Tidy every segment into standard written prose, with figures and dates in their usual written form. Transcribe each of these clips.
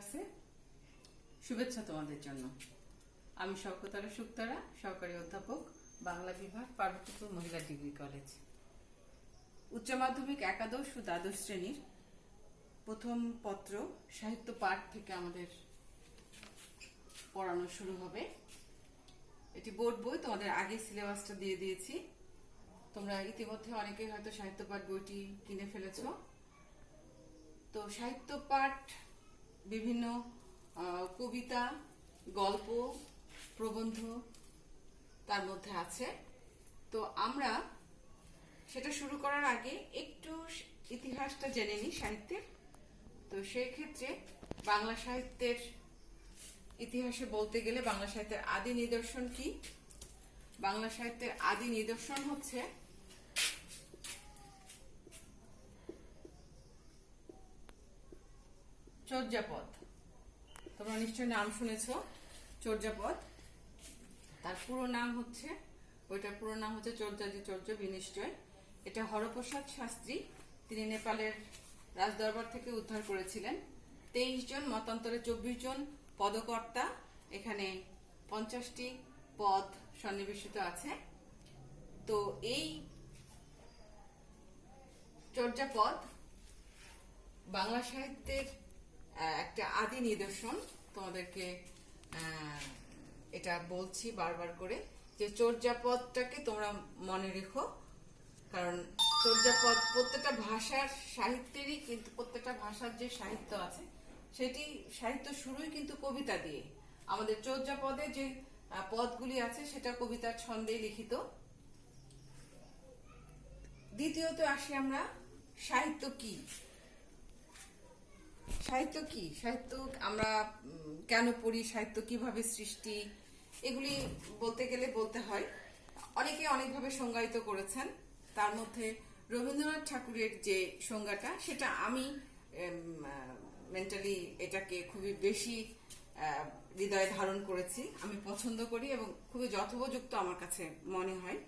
ক্লাসে শুভেচ্ছা তোমাদের জন্য। আমি শওকতরা শুক্তারা, সহকারী অধ্যাপক, বাংলা বিভাগ, পার্বতীপুর মহিলা ডিগ্রি কলেজ। উচ্চ মাধ্যমিক একাদশ ও দ্বাদশ শ্রেণীর প্রথম পত্র সাহিত্য পাঠ থেকে আমাদের পড়ানো শুরু হবে। এটি বোর্ড বই, তোমাদের আগে সিলেবাসটা দিয়ে দিয়েছি। তোমরা ইতিমধ্যে অনেকেই হয়তো সাহিত্য পাঠ বইটি কিনে ফেলেছো। তো সাহিত্য পাঠ বিভিন্ন কবিতা, গল্প, প্রবন্ধ তার মধ্যে আছে। তো আমরা সেটা শুরু করার আগে একটু ইতিহাসটা জেনে নিই সাহিত্যের। তো সেই ক্ষেত্রে বাংলা সাহিত্যের ইতিহাসে বলতে গেলে বাংলা সাহিত্যের আদি নিদর্শন কি? বাংলা সাহিত্যের আদি নিদর্শন হচ্ছে চর্যাপদ। তোমরা নিশ্চয় নাম শুনেছো চর্যাপদ। তার পুরো নাম হচ্ছে, ওইটার পুরো নাম হচ্ছে চর্যাদিচর্য বিনিশ্চয়। এটা হরপ্রসাদ শাস্ত্রী, তিনি নেপালের রাজদরবার থেকে উদ্ধার করেছিলেন। 23 জন, মতান্তরে 24 জন পদকর্তা, এখানে 50টি পদ সন্নিবেশিত আছে। তো এই চর্যাপদ বাংলা সাহিত্যের একটা আদি নিদর্শন। তোমাদেরকে এটা বলছি বারবার করে যে চর্যাপদটাকে তোমরা মনে রেখো, কারণ চর্যাপদ প্রত্যেকটা ভাষার সাহিত্যেরই, কিন্তু প্রত্যেকটা ভাষার যে সাহিত্য আছে সেটি সাহিত্য শুরুই কিন্তু কবিতা দিয়ে। আমাদের চর্যাপদে যে পদগুলি আছে সেটা কবিতার ছন্দে লিখিত। দ্বিতীয়ত আসি আমরা সাহিত্য কি। সাহিত্য কি, সাহিত্য আমরা কেন পড়ি, সাহিত্য কিভাবে সৃষ্টি, এগুলি বলতে গেলে বলতে হয়। অনেকে অনেকভাবে সংজ্ঞায়িত করেছেন। তার মধ্যে রবীন্দ্রনাথ ঠাকুরের যে সংজ্ঞাটা, সেটা আমি মেন্টালি এটাকে খুবই বেশি হৃদয়ে ধারণ করেছি, আমি পছন্দ করি এবং খুবই যথোপযুক্ত আমার কাছে মনে হয়।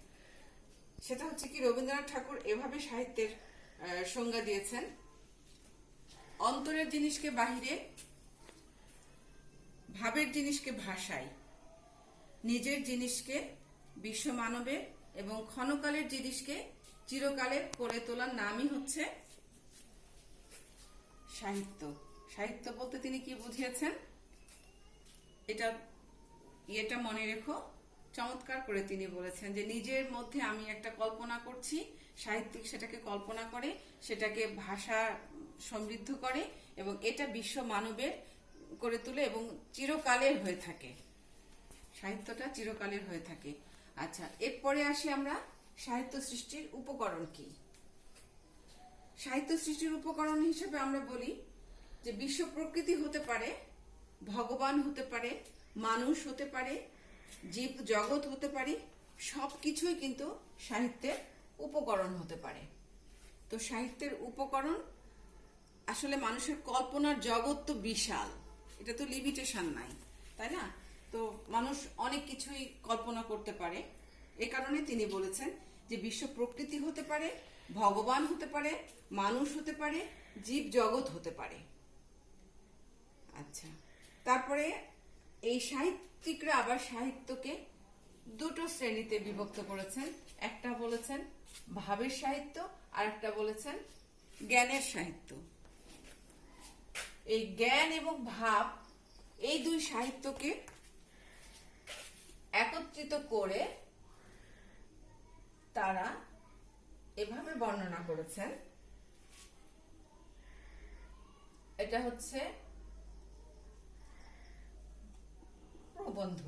সেটা হচ্ছে কি, রবীন্দ্রনাথ ঠাকুর এভাবে সাহিত্যের সংজ্ঞা দিয়েছেন: অন্তরের জিনিসকে বাহিরে, ভাবের জিনিসকে ভাষায়, নিজের জিনিসকে বিশ্ব মানবের এবং ক্ষণকালের জিনিসকে চিরকালের করে তোলার নামই হচ্ছে সাহিত্য। সাহিত্য বলতে তিনি কি বুঝিয়েছেন, এটা মনে রেখো। চমৎকার করে তিনি বলেছেন যে নিজের মধ্যে আমি একটা কল্পনা করছি, সাহিত্যিক সেটাকে কল্পনা করে, সেটাকে ভাষা সমৃদ্ধ করে এবং এটা বিশ্ব মানবের করে তোলে এবং চিরকালের হয়ে থাকে। সাহিত্যটা চিরকালের হয়ে থাকে। আচ্ছা, এরপরে আসি আমরা সাহিত্য সৃষ্টির উপকরণ কি। সাহিত্য সৃষ্টির উপকরণ হিসেবে আমরা বলি যে বিশ্ব প্রকৃতি হতে পারে, ভগবান হতে পারে, মানুষ হতে পারে, জীব জগৎ হতে পারে, সবকিছুই কিন্তু সাহিত্যের উপকরণ হতে পারে। তো সাহিত্যের উপকরণ আসলে মানুষের কল্পনার জগৎ তো বিশাল, এটা তো লিমিটেশন নাই, তাই না? তো মানুষ অনেক কিছুই কল্পনা করতে পারে। এ কারণে তিনি বলেছেন যে বিশ্ব প্রকৃতি হতে পারে, ভগবান হতে পারে, মানুষ হতে পারে, জীব জগৎ হতে পারে। আচ্ছা, তারপরে এই সাহিত্যিকরা আবার সাহিত্যকে দুটো শ্রেণীতে বিভক্ত করেছেন। একটা বলেছেন ভাবের সাহিত্য, আর একটা বলেছেন জ্ঞানের সাহিত্য। এই জ্ঞান এবং ভাব, এই দুই সাহিত্যকে একত্রিত করে তারা এভাবে বর্ণনা করেছেন। এটা হচ্ছে প্রবন্ধ,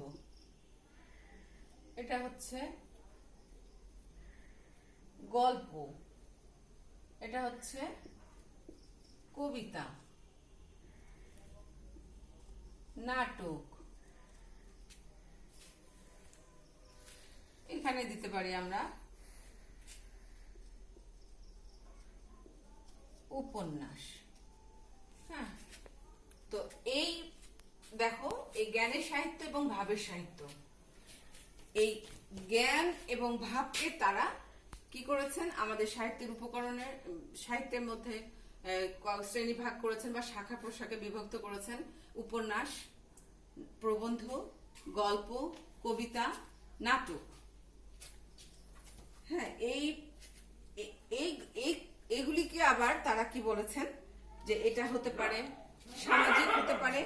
এটা হচ্ছে গল্প, এটা হচ্ছে কবিতা, নাটক, এখানে দিতে পারি আমরা উপন্যাস। হ্যাঁ, তো এই দেখো, এই জ্ঞানের সাহিত্য এবং ভাবের সাহিত্য, এই জ্ঞান এবং ভাবকে তারা কি করেছেন আমাদের সাহিত্যের উপকরণের, সাহিত্যের মধ্যে শ্রেণী ভাগ করেছেন বা শাখা প্রশাখে বিভক্ত করেছেন। উপন্যাস, প্রবন্ধ, গল্প, কবিতা, নাটক। হ্যাঁ, এইগুলিকে আবার তারা কি বলেছেন যে এটা হতে পারে সামাজিক, হতে পারে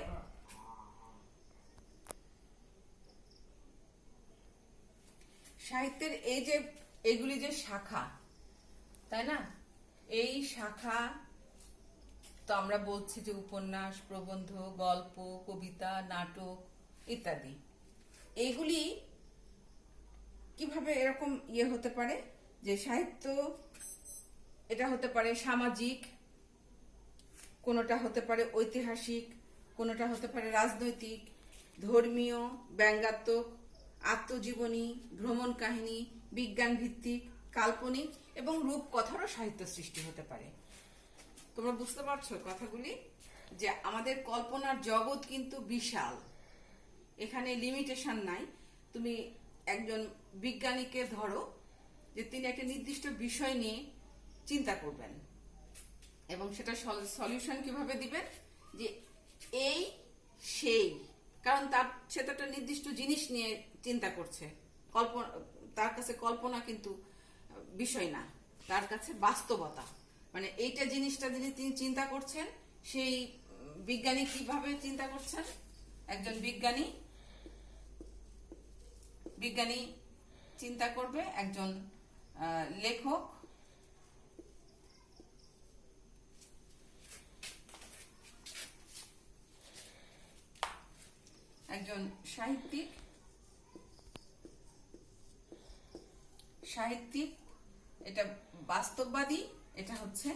সাহিত্যের এগুলি যে শাখা, তাই না? এই শাখা তো আমরা বলছি যে উপন্যাস, প্রবন্ধ, গল্প, কবিতা, নাটক ইত্যাদি। এইগুলি কিভাবে এরকম হতে পারে যে সাহিত্য এটা হতে পারে সামাজিক, কোনোটা হতে পারে ঐতিহাসিক, কোনোটা হতে পারে রাজনৈতিক, ধর্মীয়, ব্যঙ্গাত্মক, আত্মজীবনী, ভ্রমণ কাহিনী, বিজ্ঞান ভিত্তিক, কাল্পনিক এবং রূপকথারও সাহিত্য সৃষ্টি হতে পারে। তোমরা বুঝতে পারছো কথাগুলি, যে আমাদের কল্পনার জগৎ কিন্তু বিশাল, এখানে লিমিটেশন নাই। তুমি একজন বিজ্ঞানীকে ধরো যে তিনি একটা নির্দিষ্ট বিষয় নিয়ে চিন্তা করবেন এবং সেটা সলিউশন কিভাবে দিবেন, যে এই সেই, কারণ সে তো একটা নির্দিষ্ট জিনিস নিয়ে চিন্তা করছে। কল্পনা তার কাছে কল্পনা কিন্তু বিষয় না, তার কাছে বাস্তবতা। মানে এইটা জিনিসটা যিনি তিনি চিন্তা করছেন, সেই বিজ্ঞানী কিভাবে চিন্তা করছেন? একজন বিজ্ঞানী চিন্তা করবে, একজন লেখক একজন সাহিত্যিক এটা বাস্তববাদী, এটা হচ্ছে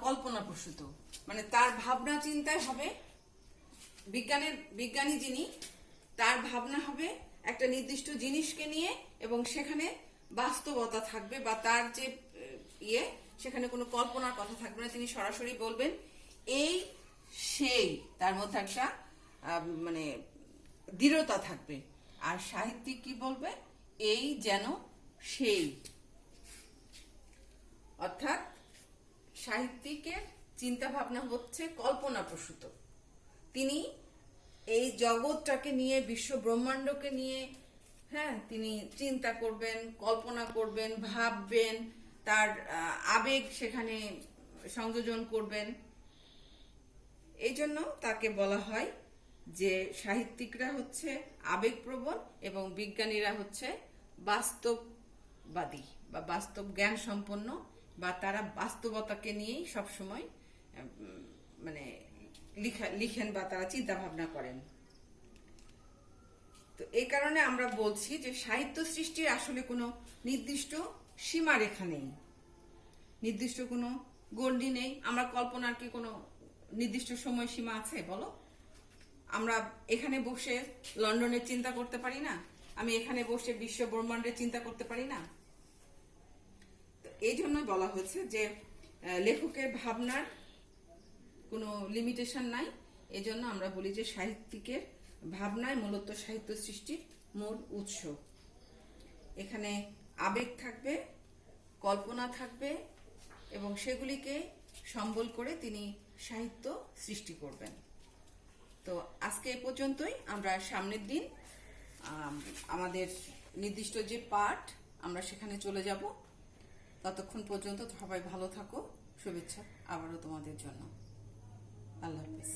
কল্পনা প্রসূত। মানে তার ভাবনা চিন্তায় হবে, বিজ্ঞানী যিনি, তার ভাবনা হবে একটা নির্দিষ্ট জিনিসকে নিয়ে এবং সেখানে বাস্তবতা থাকবে, বা তার যে সেখানে কোনো কল্পনার কথা থাকবে না। তিনি সরাসরি বলবেন এই সেই, তার মধ্যে একটা মানে দৃঢ়তা থাকবে। আর সাহিত্যিক কি বলবে? এই যেন সেই। অর্থাৎ সাহিত্যিকের চিন্তা ভাবনা হচ্ছে কল্পনা প্রসূত। তিনি এই জগৎটাকে নিয়ে, বিশ্ব ব্রহ্মাণ্ডকে নিয়ে, হ্যাঁ, তিনি চিন্তা করবেন, কল্পনা করবেন, ভাববেন, তার আবেগ সেখানে সংযোজন করবেন। এই জন্য তাকে বলা হয় যে সাহিত্যিকরা হচ্ছে আবেগপ্রবণ এবং বিজ্ঞানীরা হচ্ছে বাস্তববাদী বা বাস্তব জ্ঞান সম্পন্ন, বা তারা বাস্তবতাকে নিয়েই সবসময় মানে লিখেন বা তারা চিন্তা ভাবনা করেন। তো এই কারণে আমরা বলছি যে সাহিত্য সৃষ্টির আসলে কোনো নির্দিষ্ট সীমারেখা নেই, নির্দিষ্ট কোনো গণ্ডি নেই। আমরা কল্পনার কি কোনো নির্দিষ্ট সময় সীমা আছে বলো? আমরা এখানে বসে লন্ডনের চিন্তা করতে পারি না? আমি এখানে বসে বিশ্ব ব্রহ্মাণ্ডের চিন্তা করতে পারি না? এই জন্যই বলা হয়েছে যে লেখকের ভাবনার কোনো লিমিটেশন নাই। এজন্য আমরা বলি যে সাহিত্যিকের ভাবনায় মূলত সাহিত্য সৃষ্টির মূল উৎস। এখানে আবেগ থাকবে, কল্পনা থাকবে এবং সেগুলিকে সম্বল করে তিনি সাহিত্য সৃষ্টি করবেন। তো আজকে এ পর্যন্তই। আমরা সামনের দিন আমাদের নির্দিষ্ট যে পাঠ আমরা সেখানে চলে যাব। ততক্ষণ পর্যন্ত সবাই ভালো থাকো। শুভেচ্ছা আবারও তোমাদের জন্য। আল্লাহ হাফেজ।